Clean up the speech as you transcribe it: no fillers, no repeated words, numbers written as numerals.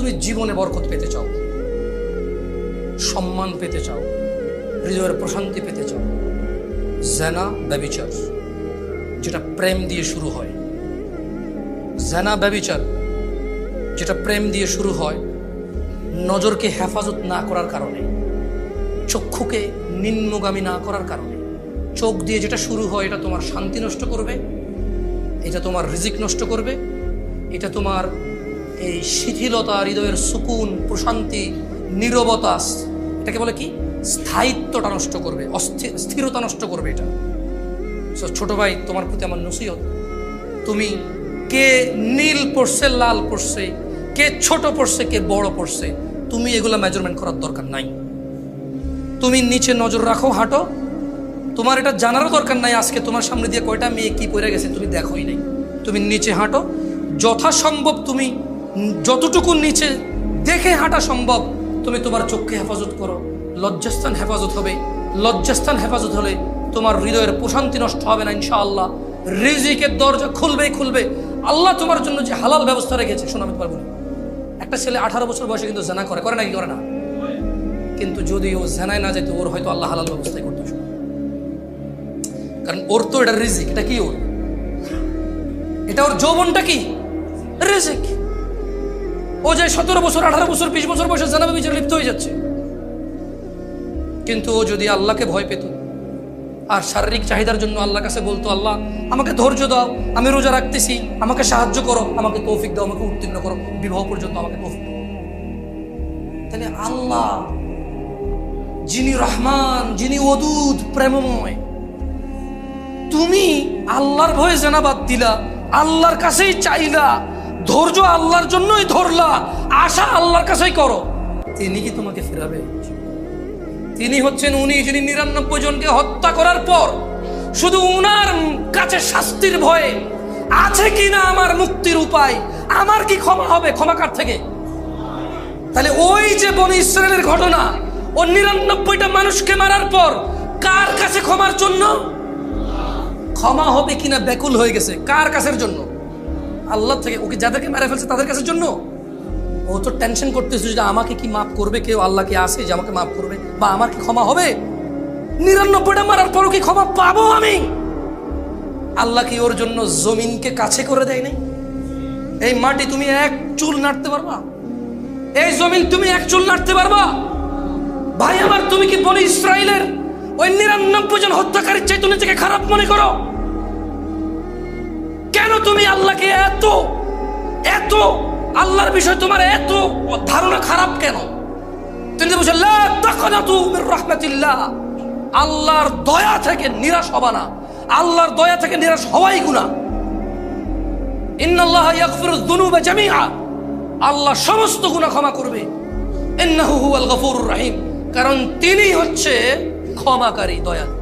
তুমি জীবনে বরকত পেতে চাও, সম্মান পেতে চাও, হৃদয়ের প্রশান্তি পেতে চাও, জিনা ব্যভিচার যেটা প্রেম দিয়ে শুরু হয়, জিনা ব্যভিচার যেটা প্রেম দিয়ে শুরু হয় নজরকে হেফাজত না করার কারণে, চক্ষুকে নিম্নগামী না করার কারণে। চোখ দিয়ে যেটা শুরু হয় এটা তোমার শান্তি নষ্ট করবে, এটা তোমার রিজিক নষ্ট করবে, এটা তোমার এই শিথিলতা, হৃদয়ের সুকুন, প্রশান্তি, নীরবতা, এটাকে বলে কি স্থায়িত্বটা নষ্ট করবে, স্থিরতা নষ্ট করবে এটা। ছোট ভাই, তোমার প্রতি আমার নসিহত, তুমি কে নীল পড়ছে, লাল পড়ছে, কে ছোট পড়ছে, কে বড় পড়ছে, তুমি এগুলা মেজারমেন্ট করার দরকার নাই। তুমি নিচে নজর রাখো, হাঁটো, তোমার এটা জানারও দরকার নাই আজকে তোমার সামনে দিয়ে কয়টা মেয়ে কি পড়ে গেছে তুমি দেখোই নাই। তুমি নিচে হাঁটো, যথাসম্ভব তুমি যতটুকু নিচে দেখে হাঁটা সম্ভব তুমি তোমার চোখকে হেফাজত করো। লজ্জাস্থান হেফাজত হবে, লজ্জাস্থান হেফাজত হলে তোমার হৃদয়ের প্রশান্তি নষ্ট হবে না ইনশাআল্লাহ। রিজিকের দরজা খুলবেই খুলবে। আল্লাহ তোমার জন্য যে হালাল ব্যবস্থা রেখেছে, শোনো আমি পারবো না। একটা ছেলে 18 বছর বয়সে কিন্তু জেনা করে নাকি করে না? কিন্তু যদি ও জেনায় না যেত, ওর হয়তো আল্লাহ হালাল ব্যবস্থাই করতো, কারণ ওর তো এটা রিজিক। এটা কি ওর? এটা ওর যৌবনটা কি রিজিক। ও যে 17 বছর, 18 বছর, 20 বছর বয়সে জেনা ব্যভিচারে লিপ্ত হয়ে যাচ্ছে, কিন্তু ও যদি আল্লাহকে ভয় পেত আর শারীরিক চাহিদার জন্য আল্লাহর কাছে বলতো, আল্লাহ আমাকে ধৈর্য দাও, আমি রোজা রাখতেছি, আমাকে সাহায্য করো, আমাকে তৌফিক দাও, আমাকে উত্তীর্ণ করো, বিবাহ পর্যন্ত আমাকে তৌফিক দাও, তাহলে আল্লাহ যিনি রহমান, যিনি ওদুদ, প্রেমময়, তুমি আল্লাহর ভয়ে জেনা বাদ দিলা, আল্লাহর কাছেই চাইলা, ধৈর্য আল্লাহর জন্যই ধরলা, আশা আল্লাহর কাছেই করো, তিনি কি তোমাকে ফেরাবে? তিনি হচ্ছেন উনি যিনি 99 জনকে হত্যা করার পর শুধু উনার কাছে শাস্তির ভয়ে আছে কিনা আমার মুক্তির উপায়, আমার কি ক্ষমা হবে, ক্ষমা কার থেকে? তাহলে ওই যে বনি ইসরায়েলের ঘটনা, ও 99টা মানুষকে মারার পর কার কাছে ক্ষমার জন্য? ক্ষমা হবে কিনা ব্যাকুল হয়ে গেছে। কার কাছের জন্য? আল্লাহ থেকে। ওকে যাদেরকে মেরে ফেলছে তাদের কাছের জন্য। ও তো টেনশন করতেছে যে আমাকে কি মাফ করবে কেউ, আল্লাহ কি আসে যে আমাকে মাফ করবে, বা আমার কি ক্ষমা হবে? 99টা মারার পরও কি ক্ষমা পাবো আমি? আল্লাহ কি ওর জন্য জমিনকে কাছে করে দেয় নাই? এই মাটি তুমি এক চুল নাড়তে পারবা? এই জমিন তুমি এক চুল নাড়তে পারবা? ভাই আমার, তুমি কি বনি ইসরায়েলের ওই 99 জন হত্যাকারীর চাইতে নিজেকে খারাপ মনে করো? কেন তুমি আল্লাহকে এত এত আল্লাহর বিষয় তোমার এত ধারণা খারাপ কেন? তুমি বলছো লা তাকনাতু মির রাহমাতিল্লাহ, আল্লাহর দয়া থেকে নিরাশ হবা না। আল্লাহর দয়া থেকে নিরাশ হওয়াই গুনাহ। ইন্নাল্লাহা ইয়াগফিরুয যুনুবা জামিআ, আল্লাহ সমস্ত গুনাহ ক্ষমা করবে। ইন্নাহু হুয়াল গফুরুর রহিম, কারণ তিনি হচ্ছে ক্ষমাকারী, দয়ালু।